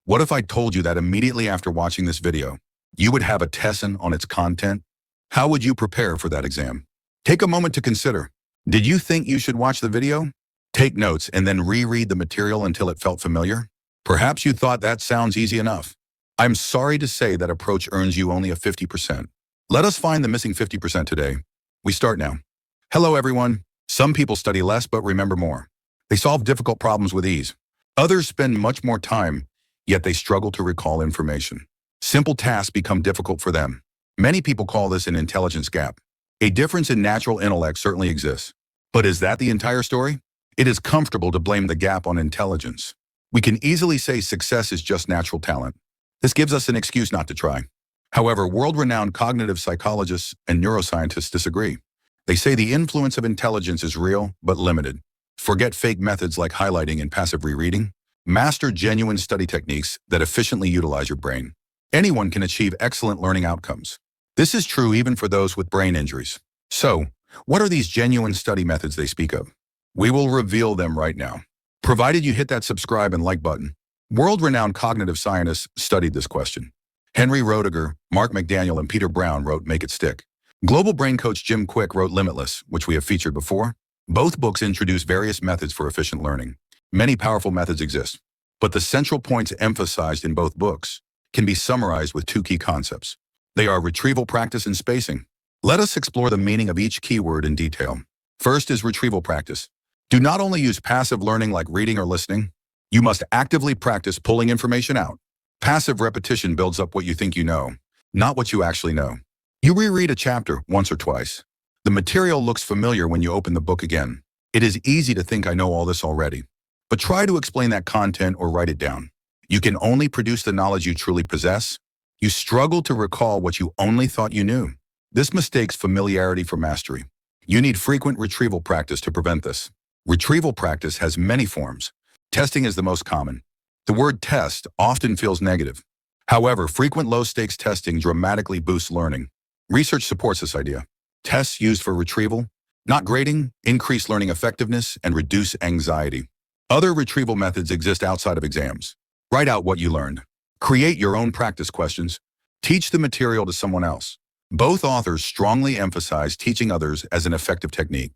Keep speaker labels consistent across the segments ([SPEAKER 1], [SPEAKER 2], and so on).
[SPEAKER 1] What if I told you that immediately after watching this video, you would have a lesson on its content? How would you prepare for that exam? Take a moment to consider. Did you think you should watch the video, take notes, and then reread the material until it felt familiar? Perhaps you thought that sounds easy enough. I'm sorry to say that approach earns you only a 50%. Let us find the missing 50% today. We start now. Hello, everyone. Some people study less but remember more. They solve difficult problems with ease. Others spend much more time, yet they struggle to recall information. Simple tasks become difficult for them. Many people call this an intelligence gap. A difference in natural intellect certainly exists. But is that the entire story? It is comfortable to blame the gap on intelligence. We can easily say success is just natural talent. This gives us an excuse not to try. However, world-renowned cognitive psychologists and neuroscientists disagree. They say the influence of intelligence is real but limited. Forget fake methods like highlighting and passive rereading. Master genuine study techniques that efficiently utilize your brain. Anyone can achieve excellent learning outcomes. This is true even for those with brain injuries. So, what are these genuine study methods they speak of? We will reveal them right now, provided you hit that subscribe and like button. World-renowned cognitive scientists studied this question. Henry Roediger, Mark McDaniel, and Peter Brown wrote Make It Stick. Global brain coach Jim Quick wrote Limitless, which we have featured before. Both books introduce various methods for efficient learning. Many powerful methods exist, but the central points emphasized in both books can be summarized with two key concepts. They are retrieval practice and spacing. Let us explore the meaning of each keyword in detail. First is retrieval practice. Do not only use passive learning like reading or listening. You must actively practice pulling information out. Passive repetition builds up what you think you know, not what you actually know. You reread a chapter once or twice. The material looks familiar when you open the book again. It is easy to think I know all this already. But try to explain that content or write it down. You can only produce the knowledge you truly possess. You struggle to recall what you only thought you knew. This mistakes familiarity for mastery. You need frequent retrieval practice to prevent this. Retrieval practice has many forms. Testing is the most common. The word test often feels negative. However, frequent low-stakes testing dramatically boosts learning. Research supports this idea. Tests used for retrieval, not grading, increase learning effectiveness and reduce anxiety. Other retrieval methods exist outside of exams. Write out what you learned. Create your own practice questions. Teach the material to someone else. Both authors strongly emphasize teaching others as an effective technique.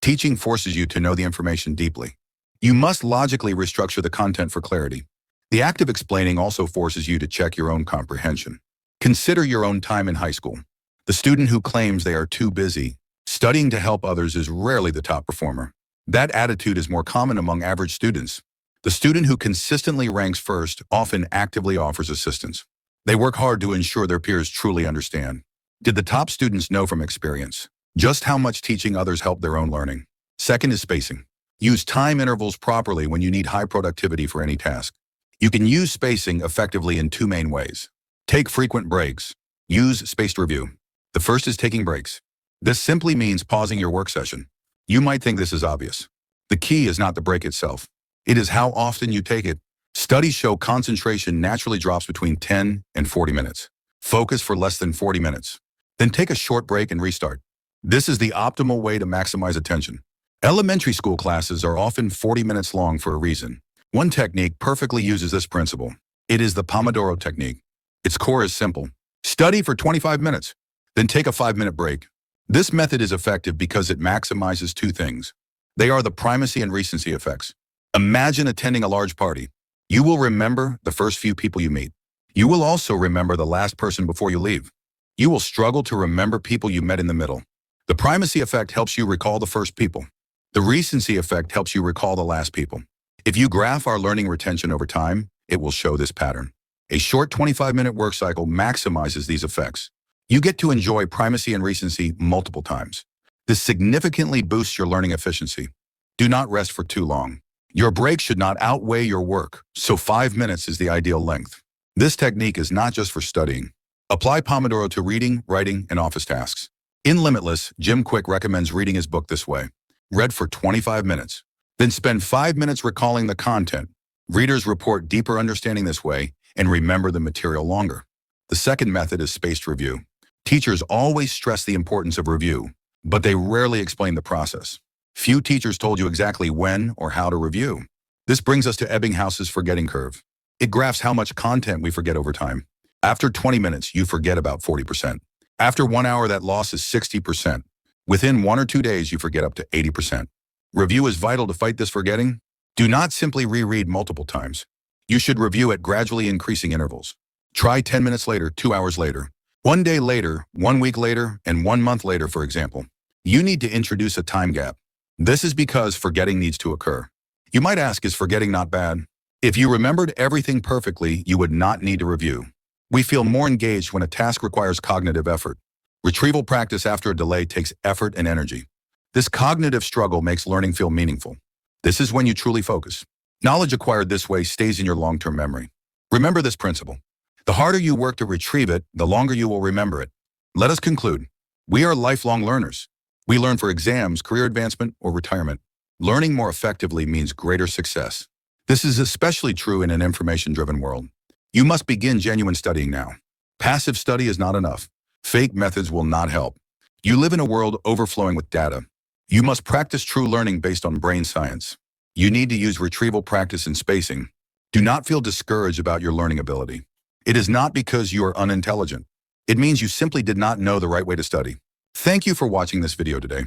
[SPEAKER 1] Teaching forces you to know the information deeply. You must logically restructure the content for clarity. The act of explaining also forces you to check your own comprehension. Consider your own time in high school. The student who claims they are too busy studying to help others is rarely the top performer. That attitude is more common among average students. The student who consistently ranks first often actively offers assistance. They work hard to ensure their peers truly understand. Did the top students know from experience just how much teaching others helped their own learning? Second is spacing. Use time intervals properly when you need high productivity for any task. You can use spacing effectively in two main ways. Take frequent breaks. Use spaced review. The first is taking breaks. This simply means pausing your work session. You might think this is obvious. The key is not the break itself. It is how often you take it. Studies show concentration naturally drops between 10 and 40 minutes. Focus for less than 40 minutes. Then take a short break and restart. This is the optimal way to maximize attention. Elementary school classes are often 40 minutes long for a reason. One technique perfectly uses this principle. It is the Pomodoro technique. Its core is simple. Study for 25 minutes, then take a 5-minute break. This method is effective because it maximizes two things. They are the primacy and recency effects. Imagine attending a large party. You will remember the first few people you meet. You will also remember the last person before you leave. You will struggle to remember people you met in the middle. The primacy effect helps you recall the first people. The recency effect helps you recall the last people. If you graph our learning retention over time, it will show this pattern. A short 25-minute work cycle maximizes these effects. You get to enjoy primacy and recency multiple times. This significantly boosts your learning efficiency. Do not rest for too long. Your break should not outweigh your work, so 5 minutes is the ideal length. This technique is not just for studying. Apply Pomodoro to reading, writing, and office tasks. In Limitless, Jim Quick recommends reading his book this way. Read for 25 minutes. Then spend 5 minutes recalling the content. Readers report deeper understanding this way and remember the material longer. The second method is spaced review. Teachers always stress the importance of review, but they rarely explain the process. Few teachers told you exactly when or how to review. This brings us to Ebbinghaus's forgetting curve. It graphs how much content we forget over time. After 20 minutes, you forget about 40%. After 1 hour, that loss is 60%. Within 1 or 2 days, you forget up to 80%. Review is vital to fight this forgetting. Do not simply reread multiple times. You should review at gradually increasing intervals. Try 10 minutes later, 2 hours later, 1 day later, 1 week later, and 1 month later, for example. You need to introduce a time gap. This is because forgetting needs to occur. You might ask, is forgetting not bad? If you remembered everything perfectly, you would not need to review. We feel more engaged when a task requires cognitive effort. Retrieval practice after a delay takes effort and energy. This cognitive struggle makes learning feel meaningful. This is when you truly focus. Knowledge acquired this way stays in your long-term memory. Remember this principle. The harder you work to retrieve it, the longer you will remember it. Let us conclude. We are lifelong learners. We learn for exams, career advancement, or retirement. Learning more effectively means greater success. This is especially true in an information-driven world. You must begin genuine studying now. Passive study is not enough. Fake methods will not help. You live in a world overflowing with data. You must practice true learning based on brain science. You need to use retrieval practice and spacing. Do not feel discouraged about your learning ability. It is not because you are unintelligent. It means you simply did not know the right way to study. Thank you for watching this video today.